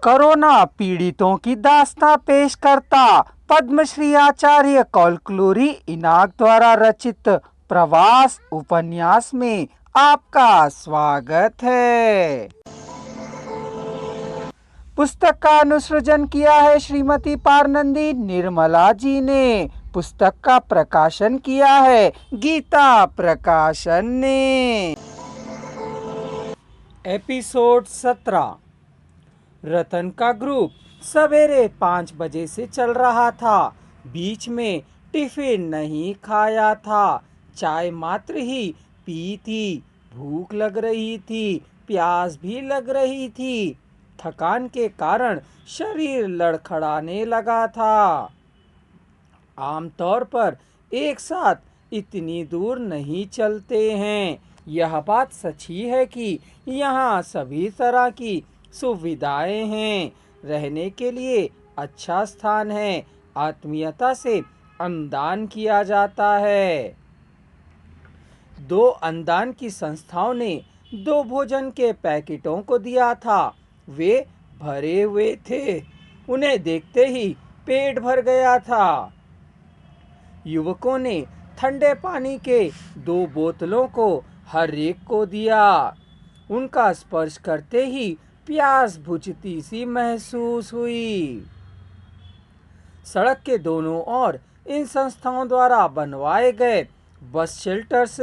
Corona पीड़ितों की दास्तां पेश करता पद्मश्री आचार्य कौलक्लूरी इनाक द्वारा रचित प्रवास उपन्यास में आपका स्वागत है। पुस्तक का अनुसृजन किया है श्रीमती पारनंदी निर्मला जी ने। पुस्तक का प्रकाशन किया है गीता प्रकाशन ने। एपिसोड 17। रतन का ग्रुप सवेरे 5 बजे से चल रहा था। बीच में टिफिन नहीं खाया था, चाय मात्र ही पी थी। भूख लग रही थी, प्यास भी लग रही थी। थकान के कारण शरीर लड़खड़ाने लगा था। आमतौर पर एक साथ इतनी दूर नहीं चलते हैं। यह बात सच्ची है कि यहाँ सभी तरह की सुविधाएं हैं। रहने के लिए अच्छा स्थान है। आत्मीयता से अन्नदान किया जाता है। 2 अन्नदान की संस्थाओं ने 2 भोजन के पैकेटों को दिया था। वे भरे हुए थे। उन्हें देखते ही पेट भर गया था। युवकों ने ठंडे पानी के 2 बोतलों को हर एक को दिया। उनका स्पर्श करते ही प्यास बुझती सी महसूस हुई। सड़क के दोनों ओर इन संस्थाओं द्वारा बनवाए गए बस शेल्टर्स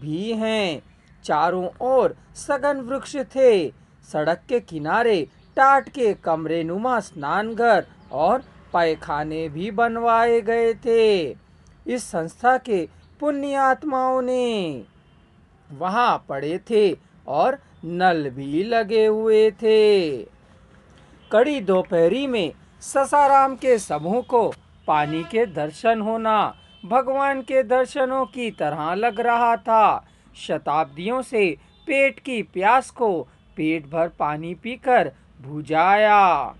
भी हैं। चारों ओर सघन वृक्ष थे। सड़क के किनारे टाट के कमरे नुमा स्नानघर और पैखाने भी बनवाए गए थे। इस संस्था के पुण्य आत्माओं ने वहां पड़े थे और नल भी लगे हुए थे। कड़ी दोपहरी में ससाराम के समूह को पानी के दर्शन होना भगवान के दर्शनों की तरह लग रहा था। शताब्दियों से पेट की प्यास को पेट भर पानी पीकर बुझाया।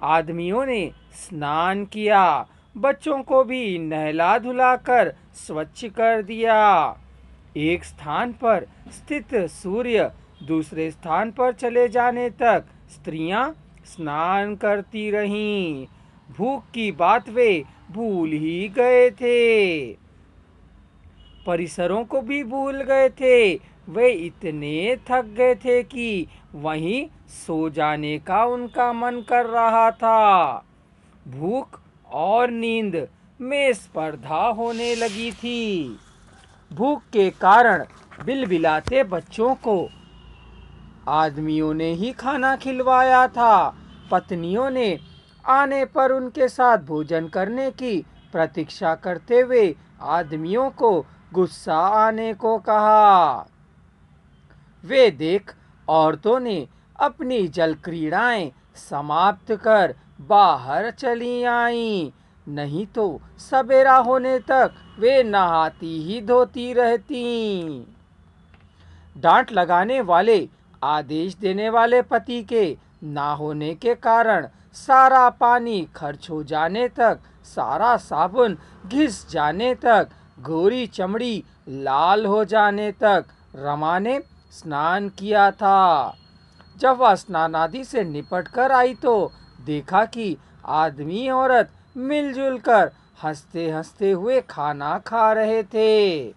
आदमियों ने स्नान किया, बच्चों को भी नहला धुलाकर स्वच्छ कर दिया। एक स्थान पर स्थित सूर्य दूसरे स्थान पर चले जाने तक स्त्रियां स्नान करती रहीं। भूख की बात वे भूल ही गए थे। परिसरों को भी भूल गए थे। वे इतने थक गए थे कि वहीं सो जाने का उनका मन कर रहा था। भूख और नींद में स्पर्धा होने लगी थी। भूख के कारण बिलबिलाते बच्चों को आदमियों ने ही खाना खिलवाया था। पत्नियों ने आने पर उनके साथ भोजन करने की प्रतीक्षा करते हुए आदमियों को गुस्सा आने को कहा। वे देख औरतों ने अपनी जल क्रीड़ाएं समाप्त कर बाहर चली आईं। नहीं तो सवेरा होने तक वे नहाती ही धोती रहती। डांट लगाने वाले आदेश देने वाले पति के ना होने के कारण सारा पानी खर्च हो जाने तक, सारा साबुन घिस जाने तक, गोरी चमड़ी लाल हो जाने तक रमा ने स्नान किया था। जब वह स्नान आदि से निपट कर आई तो देखा कि आदमी औरत मिलजुल कर हंसते हंसते हुए खाना खा रहे थे।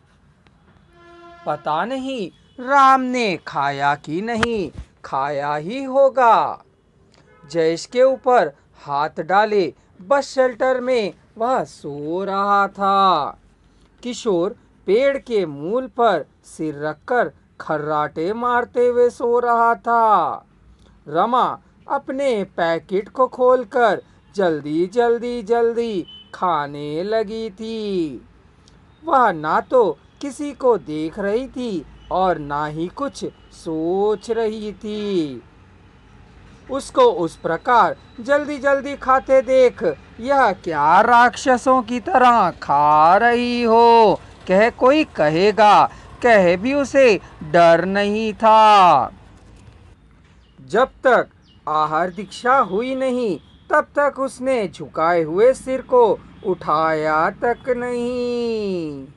पता नहीं राम ने खाया कि नहीं, खाया ही होगा। जयेश के ऊपर हाथ डाले बस शेल्टर में वह सो रहा था। किशोर पेड़ के मूल पर सिर रखकर खर्राटे मारते हुए सो रहा था। रमा अपने पैकेट को खोलकर जल्दी खाने लगी थी। वह ना तो किसी को देख रही थी और ना ही कुछ सोच रही थी। उसको उस प्रकार जल्दी खाते देख यह क्या राक्षसों की तरह खा रही हो, कह कोई कहेगा। कह भी उसे डर नहीं था। जब तक आहार दीक्षा हुई नहीं तब तक उसने झुकाए हुए सिर को उठाया तक नहीं।